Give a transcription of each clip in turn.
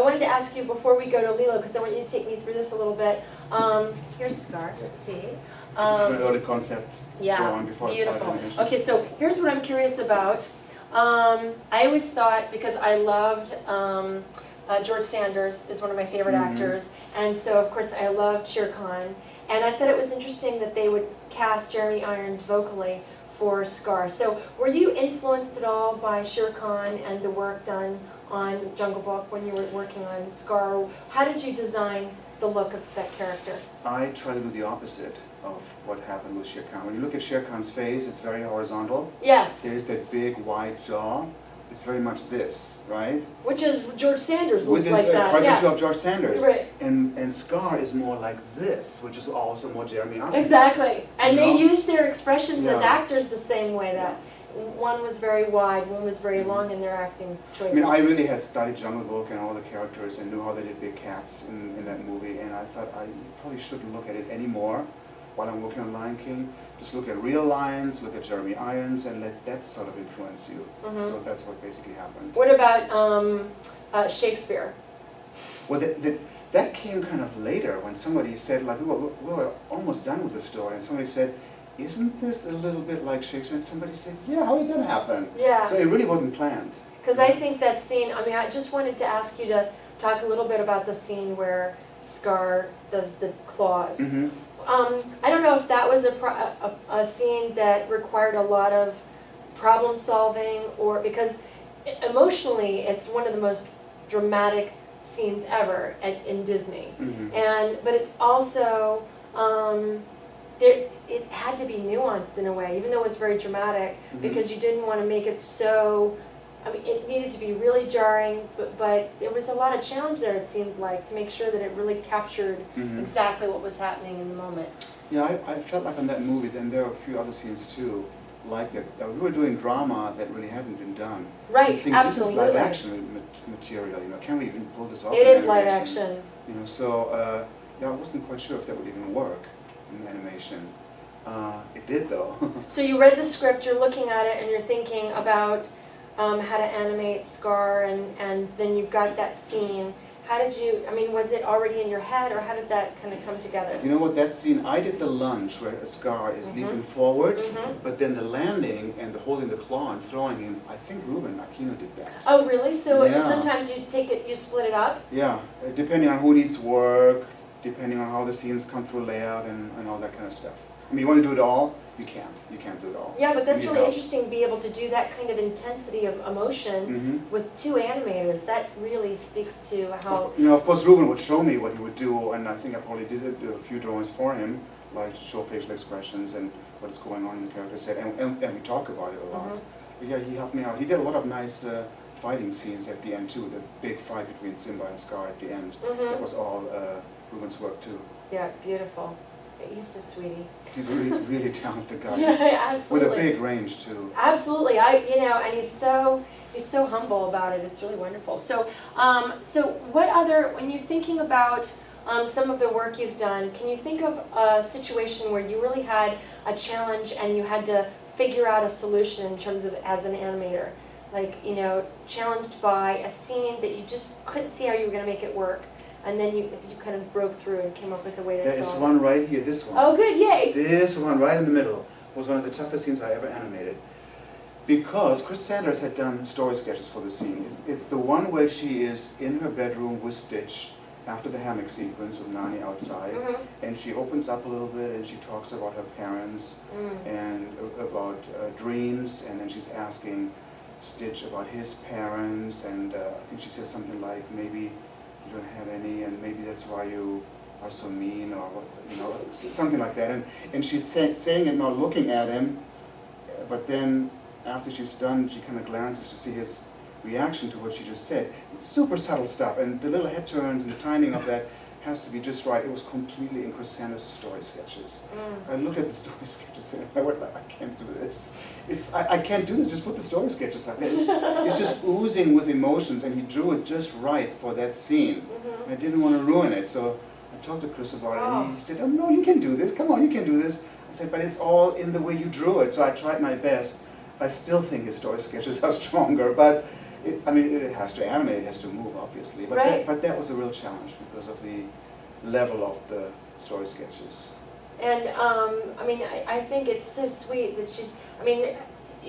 wanted to ask you before we go to Lilo, because I want you to take me through this a little bit. Here's Scar, let's see. This is an early concept drawing before I started beautiful. animation. Okay, so here's what I'm curious about. I always thought, because I loved George Sanders is one of my favorite actors, and so of course I loved Shere Khan, and I thought it was interesting that they would cast Jeremy Irons vocally for Scar. So were you influenced at all by Shere Khan and the work done on Jungle Book when you were working on Scar? How did you design the look of that character? I try to do the opposite of what happened with Shere Khan. When you look at Shere Khan's face, it's very horizontal. Yes. There's that big wide jaw. It's very much this, right? Which is George Sanders looks Which is like a that. caricature of George Sanders. Right. And Scar is more like this, which is also more Jeremy Irons. Exactly. And they know? used their expressions as Yeah. actors the same way. That one was very wide, one was very long in their acting I choices. mean, I really had studied Jungle Book and all the characters and knew how they did big cats in that movie, and I thought I probably shouldn't look at it anymore while I'm working on Lion King. Just look at real lions, look at Jeremy Irons, and let that sort of influence you. So that's what basically happened. What about Shakespeare? Well, that came kind of later when somebody said, like, we were almost done with the story, and somebody said, isn't this a little bit like Shakespeare? And somebody said, yeah, how did that happen? Yeah. So it really wasn't planned. Because I think that scene, I mean, I just wanted to ask you to talk a little bit about the scene where Scar does the claws. I don't know if that was a scene that required a lot of problem solving, or because emotionally it's one of the most dramatic scenes ever in Disney. But it's also, it had to be nuanced in a way, even though it was very dramatic, because you didn't want to make it so, I mean, it needed to be really jarring, but there was a lot of challenge there, it seemed like, to make sure that it really captured exactly what was happening in the moment. Yeah, I felt like on that movie, and there are a few other scenes too, like that. We were doing drama that really hadn't been done. Right, I think absolutely. This is live action material, you know, can we even pull this off? It in is live animation? action. You know, so yeah, I wasn't quite sure if that would even work in animation. It did though. So you read the script, you're looking at it, and you're thinking about how to animate Scar, and then you've got that scene. How did you, I mean, was it already in your head, or how did that kind of come together? You know what, that scene, I did the lunge where a Scar is leaping forward, but then the landing and the holding the claw and throwing him, I think Ruben Aquino did that. Oh, really? So Yeah. sometimes you take it, you split it up? Yeah, depending on who needs work, depending on how the scenes come through layout and all that kind of stuff. I mean, you want to do it all, you can't. You can't do it all. Yeah, but that's You need really help. interesting to be able to do that kind of intensity of emotion with two animators. That really speaks to how... You know, of course, Ruben would show me what he would do, and I think I probably did a few drawings for him, like to show facial expressions and what is going on in the character set, and we talk about it a lot. But yeah, he helped me out. He did a lot of nice fighting scenes at the end too, the big fight between Simba and Scar at the end. That was all Ruben's work too. Yeah, beautiful. He's a sweetie. He's a really, really talented guy. Yeah, absolutely. With a big range too. Absolutely. And he's so humble about it. It's really wonderful. So, so what other, when you're thinking about some of the work you've done, can you think of a situation where you really had a challenge and you had to figure out a solution in terms of as an animator? Like, you know, challenged by a scene that you just couldn't see how you were going to make it work. And then you kind of broke through and came up with a way to solve it. There is one right here, this one. Oh, good, yay! This one right in the middle was one of the toughest scenes I ever animated. Because Chris Sanders had done story sketches for the scene. It's the one where she is in her bedroom with Stitch after the hammock sequence with Nani outside. And she opens up a little bit and she talks about her parents and about dreams. And then she's asking Stitch about his parents. And I think she says something like, maybe you don't have any, and maybe that's why you are so mean, or you know, something like that. And she's saying it, not looking at him, but then after she's done, she kind of glances to see his reaction to what she just said. It's super subtle stuff, and the little head turns and the timing of that has to be just right. It was completely in Chris Sanders' story sketches. I looked at the story sketches and I went like, I can't do this. I can't do this, just put the story sketches up there. It's just oozing with emotions, and he drew it just right for that scene. I didn't want to ruin it, so I talked to Chris about it, and he said, oh no, you can do this, come on, you can do this. I said, but it's all in the way you drew it, so I tried my best. I still think his story sketches are stronger, but I mean, it has to animate, it has to move, obviously. But, Right. but that was a real challenge because of the level of the story sketches. And, I mean, I think it's so sweet that she's, I mean,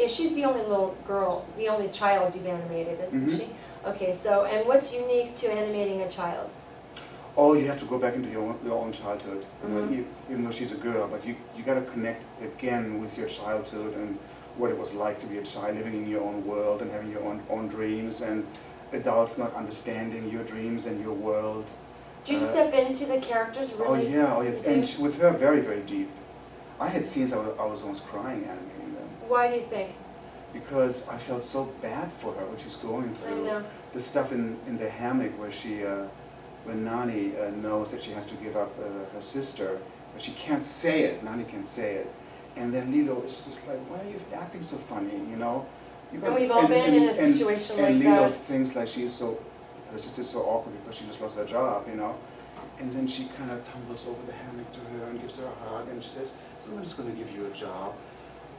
she's the only little girl, the only child you've animated, isn't Mhm. she? Okay, so, and what's unique to animating a child? Oh, you have to go back into your own childhood, you know, Mhm. even though she's a girl, but you got to connect again with your childhood and what it was like to be a child, living in your own world and having your own dreams, and adults not understanding your dreams and your world. Do you step into the characters Oh really? yeah, You and do? with her, very, very deep. I had scenes I was almost crying animating them Why do you think? because I felt so bad for her, what she's going I through. know. The stuff in the hammock where when Nani knows that she has to give up her sister, but she can't say it. Nani can't say it, and then Lilo is just like, "Why are you acting so funny?" You know. And we've all been in a situation like and Lilo that. thinks like her sister's so awkward because she just lost her job, you know. And then she kind of tumbles over the hammock to her and gives her a hug, and she says, "Someone's going to give you a job."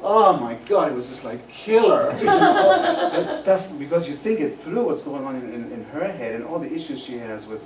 Oh my God, it was just like killer, you know, that stuff, because you think it through what's going on in her head and all the issues she has with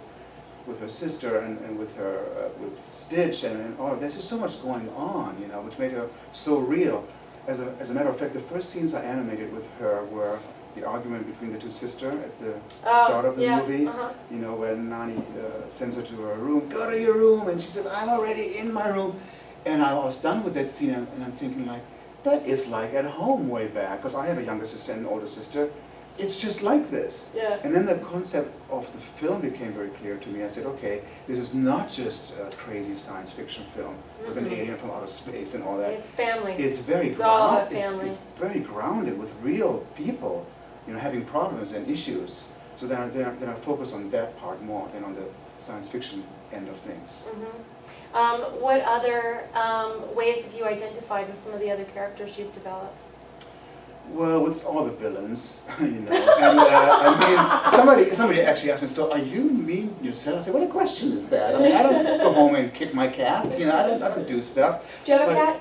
her sister and with her, with Stitch and all. There's just so much going on, you know, which made her so real. As a matter of fact, the first scenes I animated with her were the argument between the two sisters at the start of the movie. You know, when Nani sends her to her room, "Go to your room," and she says, "I'm already in my room." And I was done with that scene, and I'm thinking like, that is like at home way back, because I have a younger sister and an older sister. It's just like this. Yeah. And then the concept of the film became very clear to me. I said, okay, this is not just a crazy science fiction film with an alien from outer space and all that. It's family. It's very It's all about grounded. family. It's very grounded with real people, you know, having problems and issues. So then I focus on that part more than on the science fiction end of things. What other ways have you identified with some of the other characters you've developed? Well, with all the villains, you know, and I mean, somebody actually asked me, "So are you mean yourself?" I said, "What a question is that? I mean, I don't go home and kick my cat, you know, I don't do stuff." Do you have a cat?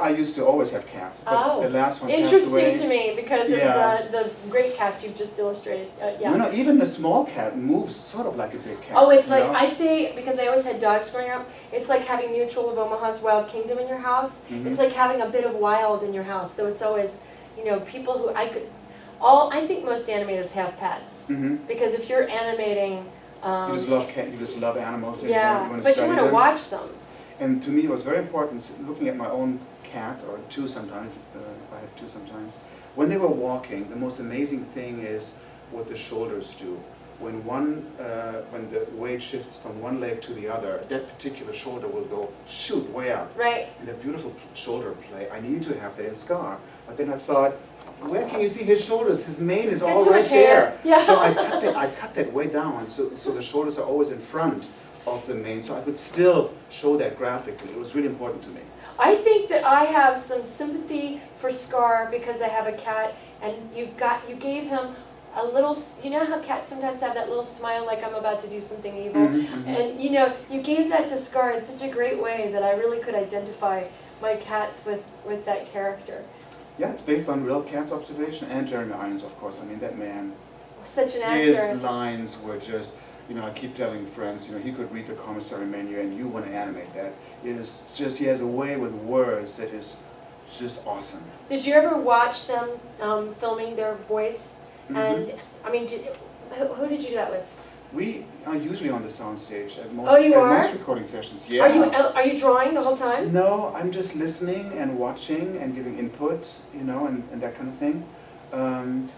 I used to always have cats, but the last one passed Interesting away. to me because Yeah. of the great cats you've just illustrated. Yeah. No, even the small cat moves sort of like a big cat. Oh, it's you like, know? I say, because I always had dogs growing up, it's like having Mutual of Omaha's Wild Kingdom in your house. Mhm. It's like having a bit of wild in your house. So it's always, you know, people who I think most animators have pets. Mhm. Because if you're animating, You just love cat. You just love animals. And yeah, you want to but you study want to them. watch them. And to me, it was very important looking at my own cat, or two sometimes, if I had two sometimes. When they were walking, the most amazing thing is what the shoulders do. When when the weight shifts from one leg to the other, that particular shoulder will go shoot way up. Right. And that beautiful shoulder play, I needed to have that in Scar. But then I thought, where can you see his shoulders? His mane is all too right much hair. there. Yeah. So I cut that way down, so the shoulders are always in front of the mane, so I could still show that graphically. It was really important to me. I think that I have some sympathy for Scar because I have a cat, and you gave him a little, you know how cats sometimes have that little smile like I'm about to do something evil? And you know, you gave that to Scar in such a great way that I really could identify my cats with that character. Yeah, it's based on real cats observation, and Jeremy Irons, of course. I mean, that man, Such an his actor. lines were just, you know, I keep telling friends, you know, he could read the commissary menu and you want to animate that. It is just, he has a way with words that is just awesome. Did you ever watch them filming their voice? And I mean, who did you do that with? We are usually on the soundstage at most, Oh, you at are? most recording sessions. Yeah. Are you drawing the whole time? No, I'm just listening and watching and giving input, you know, and that kind of thing.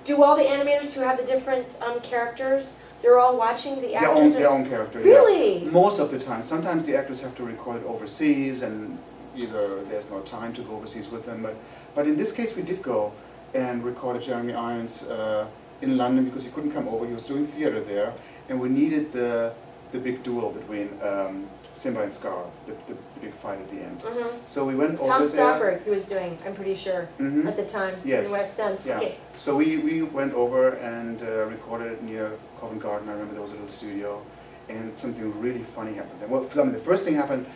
Do all the animators who have the different characters, they're all watching the actors? Their own character. Really? Yeah. Most of the time. Sometimes the actors have to record it overseas, and either there's no time to go overseas with them. But in this case, we did go and recorded Jeremy Irons in London because he couldn't come over. He was doing theater there, and we needed the big duel between Simba and Scar, the big fight at the end. So we went over Tom there. Stoppard, he was doing, I'm pretty sure, at the time Yes. in West End. Yeah. Okay. So we went over and recorded it near Covent Garden. I remember there was a little studio, and something really funny happened. Well, I mean, the first thing happened,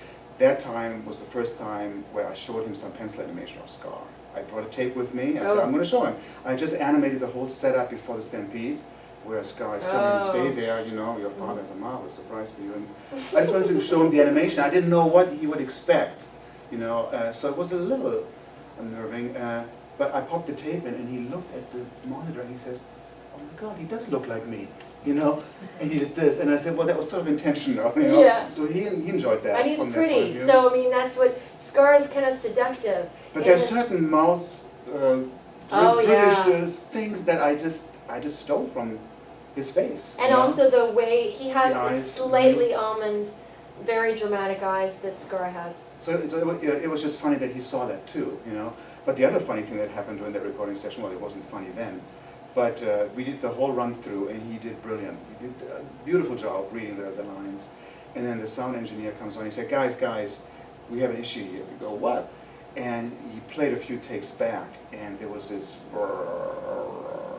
that time was the first time where I showed him some pencil animation of Scar. I brought a tape with me. I said, Oh. I'm going to show him. I just animated the whole setup before the Stampede, where Scar is telling him, stay there, you know, your father has a marvelous surprise for you. And I just wanted to show him the animation. I didn't know what he would expect, you know, so it was a little unnerving. But I popped the tape in, and he looked at the monitor, and he says, oh my God, he does look like me, you know, and he did this. And I said, well, that was sort of intentional, you know. Yeah. So he enjoyed that. And he's from that point of pretty, view. so I mean, that's what, Scar is kind of seductive. But And there's it's- certain mouth, Oh, British yeah. things that I just stole from his face. And you know? also the way, he has The the eyes, slightly almond, very dramatic eyes that Scar has. So it was just funny that he saw that too, you know. But the other funny thing that happened during that recording session, well, it wasn't funny then, but we did the whole run through, and he did brilliant. He did a beautiful job of reading the lines. And then the sound engineer comes on, he said, guys, we have an issue here. We go, what? And he played a few takes back, and there was this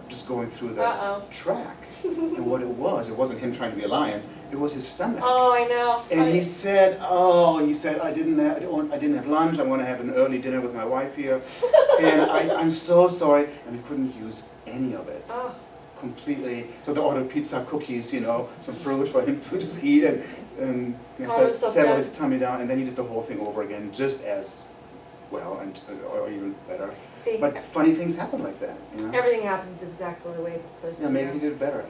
just going through the Uh-oh. track. And what it wasn't him trying to be a lion, it was his stomach. Oh, I know. And he said, I didn't have lunch, I'm gonna have an early dinner with my wife here. And I'm so sorry, and we couldn't use any of it. Oh, Completely. So they ordered pizza, cookies, you know, some fruit for him to just eat and you know, Calm himself settle down. his tummy down, and then he did the whole thing over again, just as well, and or even better. see, But funny things happen like that, you know. everything happens exactly the way it's supposed to. Yeah, maybe go. he did it better.